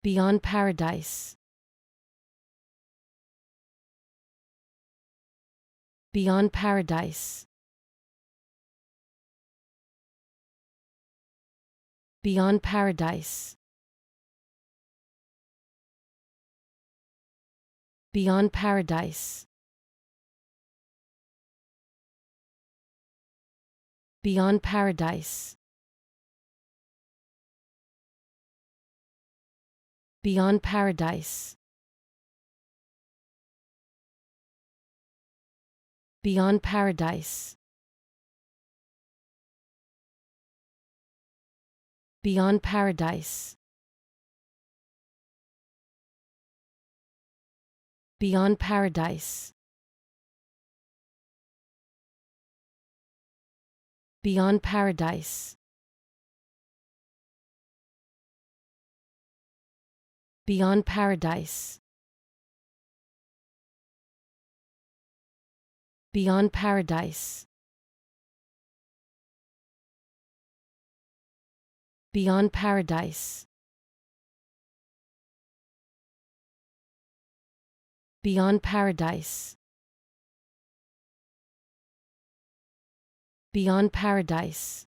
beyond paradise, beyond paradise, beyond paradise, beyond paradise, beyond paradise, beyond paradise, beyond paradise, beyond paradise, beyond paradise, beyond paradise, beyond paradise, beyond paradise, beyond paradise, beyond paradise, beyond paradise,